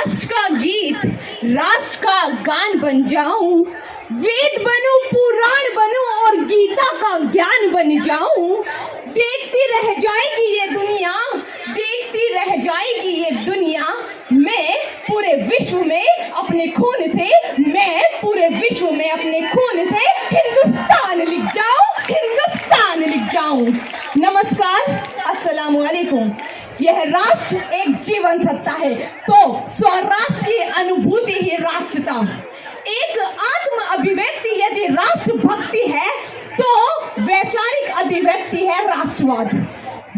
राष्ट्र का गीत, राष्ट्र का गान बन जाऊं, वेद बनूं, पुराण बनूं और गीता का ज्ञान बन जाऊं। देखती रह जाएगी ये दुनिया, देखती रह जाएगी ये दुनिया। मैं पूरे विश्व में अपने खून से, मैं पूरे विश्व में अपने खून से हिंदुस्तान लिख जाऊं, हिंदुस्तान लिख जाऊं। नमस्कार, अस्सलाम वालेकुम। यह राष्ट्र एक जीवन सत्ता है, तो स्वराष्ट्र की अनुभूति ही राष्ट्रता। एक आत्म अभिव्यक्ति यदि राष्ट्र भक्ति है तो वैचारिक अभिव्यक्ति है राष्ट्रवाद।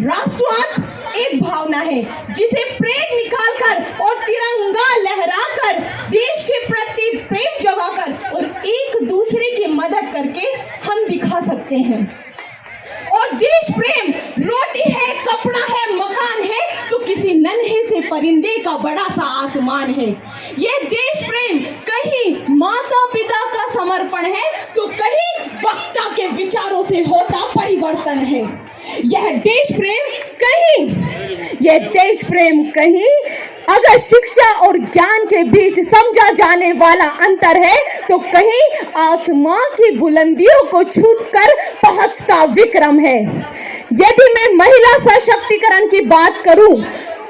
राष्ट्रवाद एक भावना है जिसे प्रेम निकालकर और तिरंगा लहराकर, देश के प्रति प्रेम जगाकर और एक दूसरे की मदद करके हम दिखा सकते हैं। और देश प्रेम रोटी है, कपड़ा है, मकान है तो किसी नन्हे से परिंदे का बड़ा सा आसमान है। यह देश प्रेम कहीं माता पिता का समर्पण है तो कहीं वक्ता के विचारों से होता परिवर्तन है। यह देश प्रेम कहीं अगर शिक्षा और ज्ञान के बीच समझा जाने वाला अंतर है तो कहीं आसमां की बुलंदियों को छूकर पहुंचता विक्रम है। यदि मैं महिला सशक्तिकरण की बात करूं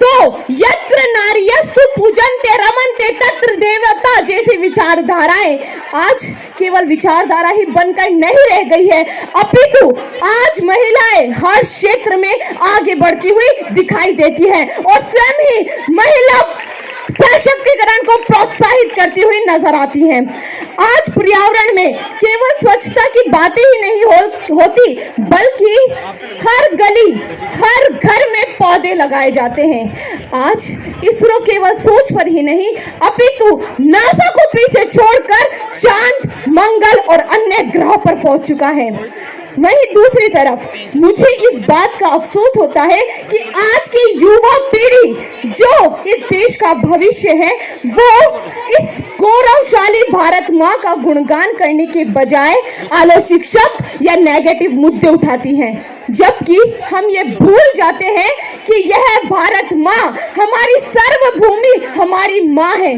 तो यत्र नार्यस्तु पूजन्ते रमन्ते तत्र देवता जैसी विचारधाराएं आज केवल विचारधारा ही बनकर नहीं रह गई है, अपितु आज महिलाएं हर क्षेत्र में आगे बढ़ती हुई दिखाई देती हैं और स्वयं ही महिला सशक्तिकरण को प्रोत्साहित करती हुई नजर आती हैं। आज पर्यावरण में केवल स्वच्छता की बातें ही नहीं होती बल्कि हर गली, हर घर में पौधे लगाए जाते हैं। आज इसरो केवल सोच पर ही नहीं अपितु नासा को पीछे छोड़कर चांद, मंगल और अन्य ग्रह पर पहुंच चुका है। वहीं दूसरी तरफ मुझे इस बात का अफसोस होता है कि आज की युवा पीढ़ी जो इस देश का भविष्य है वो इस गौरवशाली भारत माँ का गुणगान करने के बजाय आलोचित शब्द या नेगेटिव मुद्दे उठाती हैं, जबकि हम ये भूल जाते हैं कि यह भारत माँ हमारी सर्वभूमि, हमारी माँ है।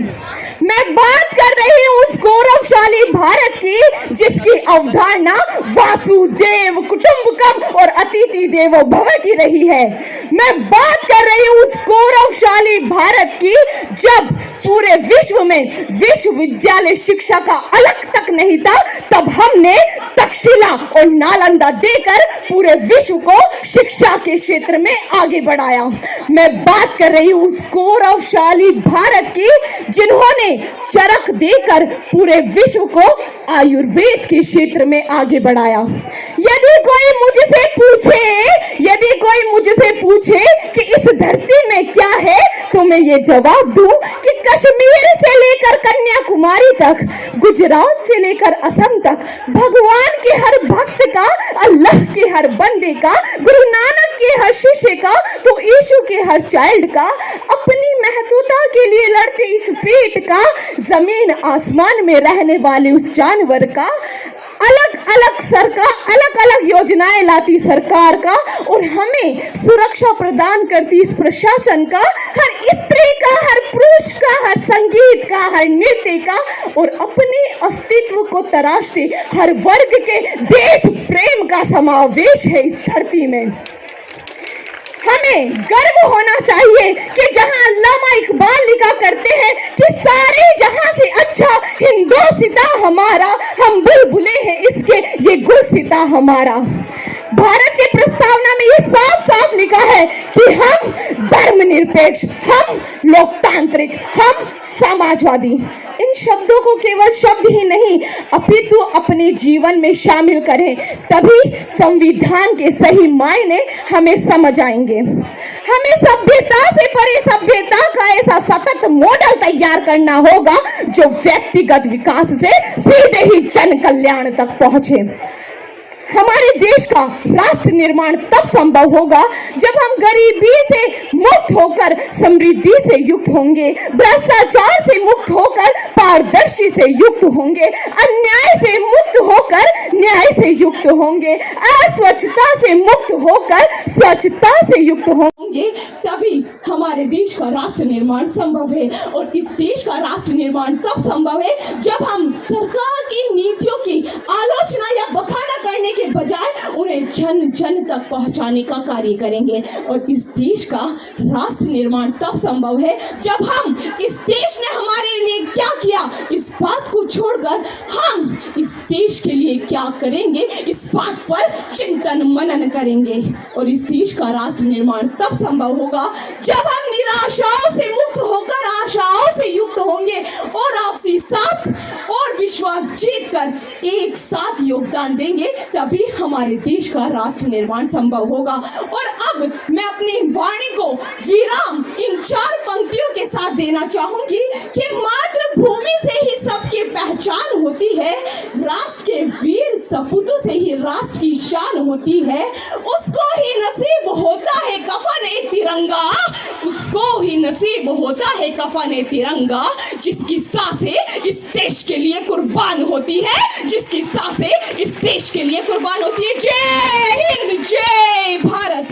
मैं बात कर रही हूँ उस गौरवशाली भारत की जिसकी अवधारणा वासुदेव कुटुंबकम और अतिथि देवो भव की रही है। मैं बात कर रही हूँ उस गौरवशाली भारत की जब पूरे विश्व में विश्वविद्यालय शिक्षा का अलग तक नहीं था, तब हमने तक्षशिला और नालंदा देकर पूरे विश्व को शिक्षा के क्षेत्र में आगे बढ़ाया। मैं बात कर रही हूँ उस गौरवशाली भारत की जिन्होंने चरक देकर पूरे विश्व को आयुर्वेद के क्षेत्र में आगे बढ़ाया। यदि कोई मुझसे पूछे कि इस धरती में क्या है तो मैं ये जवाब दूं कि कश्मीर से लेकर कन्याकुमारी तक, गुजरात से लेकर असम तक, भगवान के हर भक्त का, अल्लाह के हर बंदे का, गुरु नानक के हर शिष्य का, तो यीशु के हर चाइल्ड का, अपनी महत्वता के लिए लड़ते इस पेट का, जमीन आसमान में रहने वाले उस जानवर का, अलग अलग योजनाएं लाती सरकार का और हमें सुरक्षा प्रदान करती इस प्रशासन का, हर स्त्री का, हर पुरुष का, हर संगीत का, हर नृत्य का और अपने अस्तित्व को तराशते हर वर्ग के देश प्रेम का समावेश है इस धरती में। हमें गर्व होना चाहिए कि जहां अल्लामा इकबाल लिखा करते हैं कि सारे जहां से अच्छा हिंदोसिता हमारा, हम बुलबुले हैं इसके, ये गुलसिता हमारा। भारत के प्रस्तावना में ये साफ साफ लिखा है कि हम धर्मनिरपेक्ष, हम लोकतांत्रिक, हम समाजवादी। इन शब्दों को केवल शब्द ही नहीं अपितु अपने जीवन में शामिल करें, तभी संविधान के सही मायने हमें समझ आएंगे। हमें सभ्यता से परे सभ्यता का ऐसा सतत मॉडल तैयार करना होगा जो व्यक्तिगत विकास से सीधे ही जन कल्याण तक पहुंचे। हमारे देश का राष्ट्र निर्माण तब संभव होगा जब हम गरीबी से मुक्त होकर समृद्धि से युक्त होंगे, भ्रष्टाचार से मुक्त होकर पारदर्शी से युक्त होंगे, अन्याय से मुक्त होकर न्याय से युक्त होंगे, अस्वच्छता से मुक्त होकर स्वच्छता से युक्त होंगे। तभी हमारे देश का राष्ट्र निर्माण संभव है। और इस देश का राष्ट्र निर्माण तब संभव है जब हम सरकार की नीतियों की आलोचना या बखाना करने के बजाय उन्हें जन जन तक पहुंचाने का कार्य करेंगे। और इस देश का राष्ट्र निर्माण तब संभव है जब हम इस देश ने हमारे लिए क्या किया इस बात को छोड़कर हम इस देश के लिए क्या करेंगे इस बात पर चिंतन मनन करेंगे। और इस देश का राष्ट्र निर्माण तब संभव होगा जब हम निराशाओं से मुक्त होकर आशाओं से युक्त होंगे और आपसी साथ और विश्वास जीतकर एक साथ योगदान देंगे, तभी हमारे देश का राष्ट्र निर्माण संभव होगा। और अब मैं अपनी वाणी को विराम इन 4 पंक्तियों के साथ देना चाहूंगी कि मातृभूमि से ही सबकी पहचान होती है, राष्ट्र के वीर सपूतों से ही राष्ट्र की शान होती है, उसको ही नसीब होता है कफन ए तिरंगा, उसको ही नसीब होता है कफन ए तिरंगा, जिसकी सांसें इस देश के लिए कुर्बान होती है, जिसकी सांसें इस देश के लिए कुर्बान होती है। जय हिंद, जय भारत।